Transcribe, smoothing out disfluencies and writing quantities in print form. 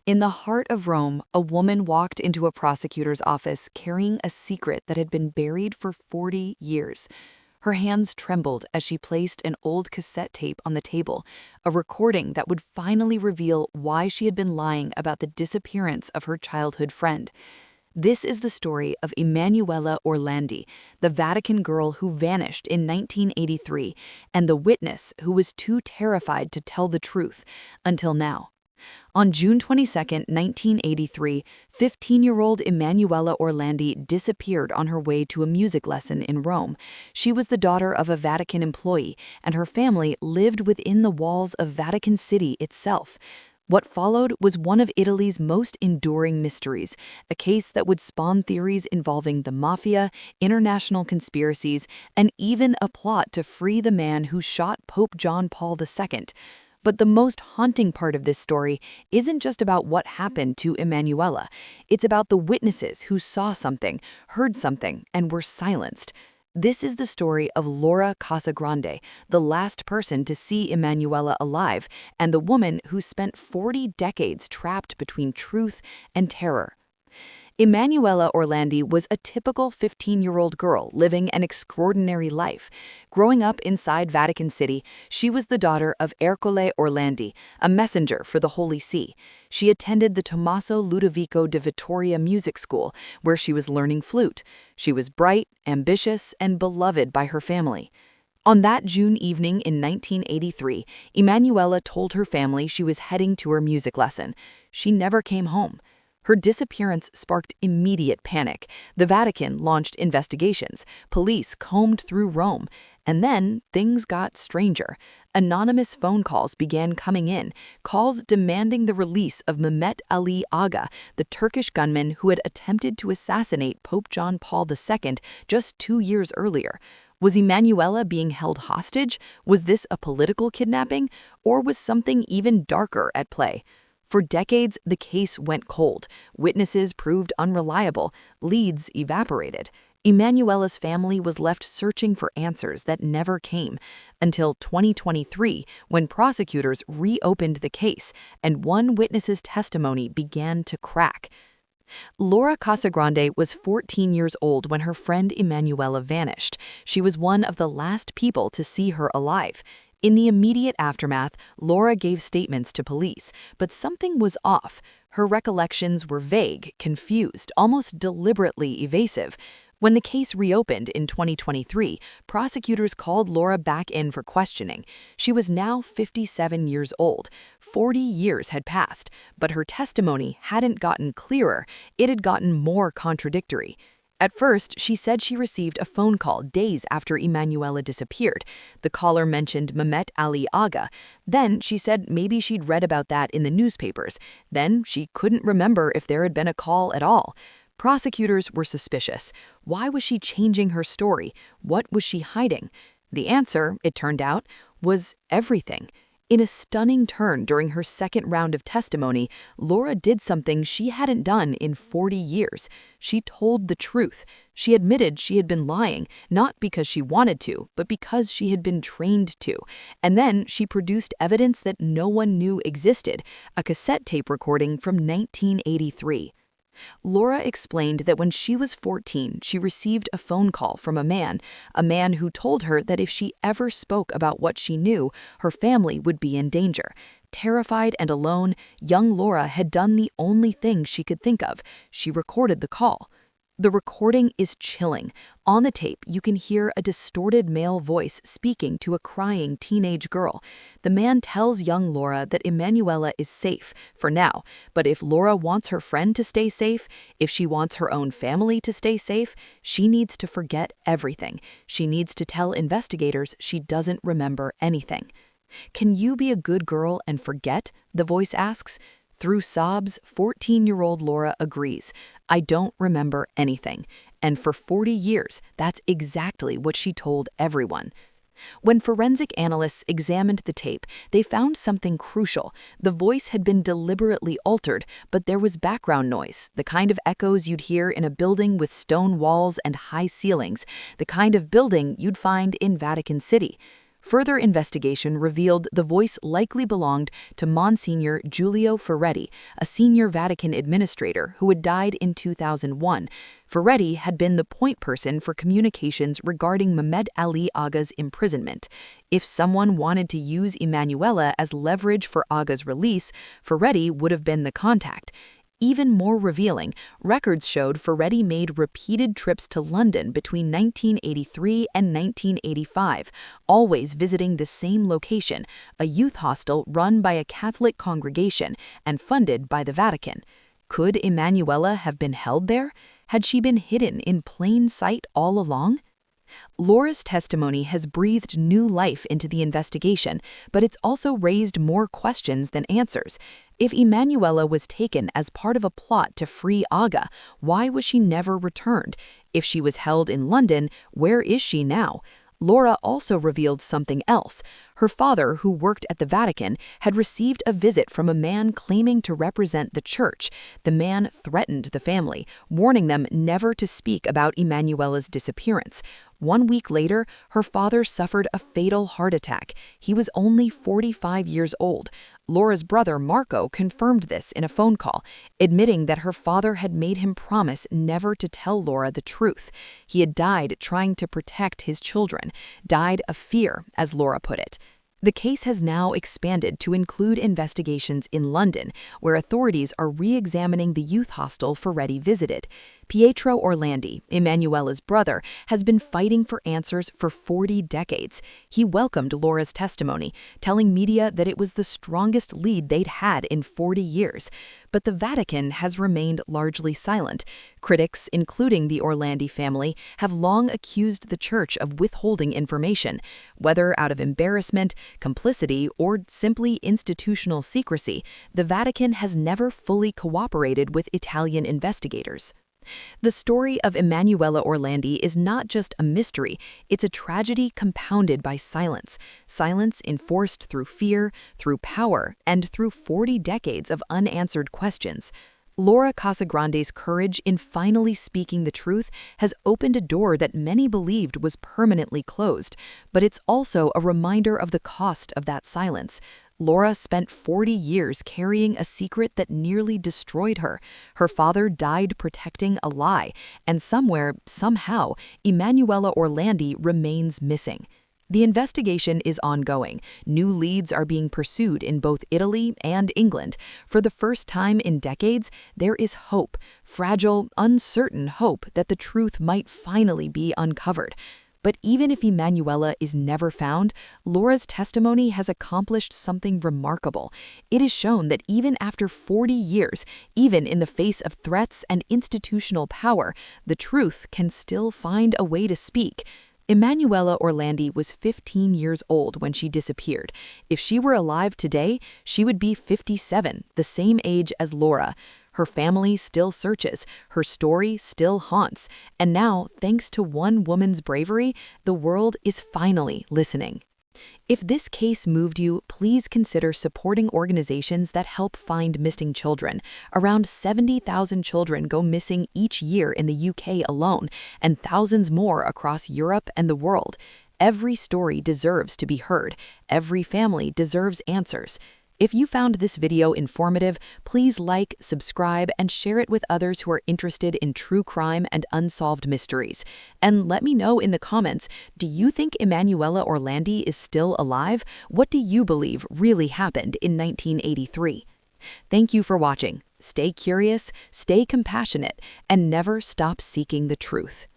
In the heart of Rome, a woman walked into a prosecutor's office carrying a secret that had been buried for 40 years. Her hands trembled as she placed an old cassette tape on the table, a recording that would finally reveal why she had been lying about the disappearance of her childhood friend. This is the story of Emanuela Orlandi, the Vatican girl who vanished in 1983, and the witness who was too terrified to tell the truth until now. On June 22, 1983, 15-year-old Emanuela Orlandi disappeared on her way to a music lesson in Rome. She was the daughter of a Vatican employee, and her family lived within the walls of Vatican City itself. What followed was one of Italy's most enduring mysteries, a case that would spawn theories involving the mafia, international conspiracies, and even a plot to free the man who shot Pope John Paul II. But the most haunting part of this story isn't just about what happened to Emanuela. It's about the witnesses who saw something, heard something, and were silenced. This is the story of Laura Casagrande, the last person to see Emanuela alive, and the woman who spent 40 decades trapped between truth and terror. Emanuela Orlandi was a typical 15-year-old girl living an extraordinary life. Growing up inside Vatican City, she was the daughter of Ercole Orlandi, a messenger for the Holy See. She attended the Tommaso Ludovico de Vittoria Music School, where she was learning flute. She was bright, ambitious, and beloved by her family. On that June evening in 1983, Emanuela told her family she was heading to her music lesson. She never came home. Her disappearance sparked immediate panic. The Vatican launched investigations. Police combed through Rome. And then things got stranger. Anonymous phone calls began coming in, calls demanding the release of Mehmet Ali Aga, the Turkish gunman who had attempted to assassinate Pope John Paul II just 2 years earlier. Was Emanuela being held hostage? Was this a political kidnapping? Or was something even darker at play? For decades, the case went cold. Witnesses proved unreliable. Leads evaporated. Emanuela's family was left searching for answers that never came, until 2023, when prosecutors reopened the case and one witness's testimony began to crack. Laura Casagrande was 14 years old when her friend Emanuela vanished. She was one of the last people to see her alive. In the immediate aftermath, Laura gave statements to police, but something was off. Her recollections were vague, confused, almost deliberately evasive. When the case reopened in 2023, prosecutors called Laura back in for questioning. She was now 57 years old. 40 years had passed, but her testimony hadn't gotten clearer, it had gotten more contradictory. At first, she said she received a phone call days after Emanuela disappeared. The caller mentioned Mehmet Ali Aga. Then she said maybe she'd read about that in the newspapers. Then she couldn't remember if there had been a call at all. Prosecutors were suspicious. Why was she changing her story? What was she hiding? The answer, it turned out, was everything. In a stunning turn during her second round of testimony, Laura did something she hadn't done in 40 years. She told the truth. She admitted she had been lying, not because she wanted to, but because she had been trained to. And then she produced evidence that no one knew existed, a cassette tape recording from 1983. Laura explained that when she was 14, she received a phone call from a man who told her that if she ever spoke about what she knew, her family would be in danger. Terrified and alone, young Laura had done the only thing she could think of. She recorded the call. The recording is chilling. On the tape, you can hear a distorted male voice speaking to a crying teenage girl. The man tells young Laura that Emanuela is safe, for now, but if Laura wants her friend to stay safe, if she wants her own family to stay safe, she needs to forget everything. She needs to tell investigators she doesn't remember anything. Can you be a good girl and forget? The voice asks. Through sobs, 14-year-old Laura agrees. I don't remember anything. And for 40 years, that's exactly what she told everyone. When forensic analysts examined the tape, they found something crucial. The voice had been deliberately altered, but there was background noise, the kind of echoes you'd hear in a building with stone walls and high ceilings, the kind of building you'd find in Vatican City. Further investigation revealed the voice likely belonged to Monsignor Giulio Ferretti, a senior Vatican administrator who had died in 2001. Ferretti had been the point person for communications regarding Mehmed Ali Agha's imprisonment. If someone wanted to use Emanuela as leverage for Agha's release, Ferretti would have been the contact. Even more revealing, records showed Ferretti made repeated trips to London between 1983 and 1985, always visiting the same location, a youth hostel run by a Catholic congregation and funded by the Vatican. Could Emanuela have been held there? Had she been hidden in plain sight all along? Laura's testimony has breathed new life into the investigation, but it's also raised more questions than answers. If Emanuela was taken as part of a plot to free Agha, why was she never returned? If she was held in London, where is she now? Laura also revealed something else. Her father, who worked at the Vatican, had received a visit from a man claiming to represent the church. The man threatened the family, warning them never to speak about Emanuela's disappearance. 1 week later, her father suffered a fatal heart attack. He was only 45 years old. Laura's brother, Marco, confirmed this in a phone call, admitting that her father had made him promise never to tell Laura the truth. He had died trying to protect his children, died of fear, as Laura put it. The case has now expanded to include investigations in London, where authorities are re-examining the youth hostel Ferretti visited. Pietro Orlandi, Emanuela's brother, has been fighting for answers for 40 decades. He welcomed Laura's testimony, telling media that it was the strongest lead they'd had in 40 years. But the Vatican has remained largely silent. Critics, including the Orlandi family, have long accused the church of withholding information. Whether out of embarrassment, complicity, or simply institutional secrecy, the Vatican has never fully cooperated with Italian investigators. The story of Emanuela Orlandi is not just a mystery, it's a tragedy compounded by silence. Silence enforced through fear, through power, and through 40 decades of unanswered questions. Laura Casagrande's courage in finally speaking the truth has opened a door that many believed was permanently closed, but it's also a reminder of the cost of that silence. Laura spent 40 years carrying a secret that nearly destroyed her. Her father died protecting a lie, and somewhere, somehow, Emanuela Orlandi remains missing. The investigation is ongoing. New leads are being pursued in both Italy and England. For the first time in decades, there is hope, fragile, uncertain hope that the truth might finally be uncovered. But even if Emanuela is never found, Laura's testimony has accomplished something remarkable. It has shown that even after 40 years, even in the face of threats and institutional power, the truth can still find a way to speak. Emanuela Orlandi was 15 years old when she disappeared. If she were alive today, she would be 57, the same age as Laura. Her family still searches, her story still haunts, and now, thanks to one woman's bravery, the world is finally listening. If this case moved you, please consider supporting organizations that help find missing children. Around 70,000 children go missing each year in the UK alone, and thousands more across Europe and the world. Every story deserves to be heard. Every family deserves answers. If you found this video informative, please like, subscribe, and share it with others who are interested in true crime and unsolved mysteries. And let me know in the comments, do you think Emanuela Orlandi is still alive? What do you believe really happened in 1983? Thank you for watching. Stay curious, stay compassionate, and never stop seeking the truth.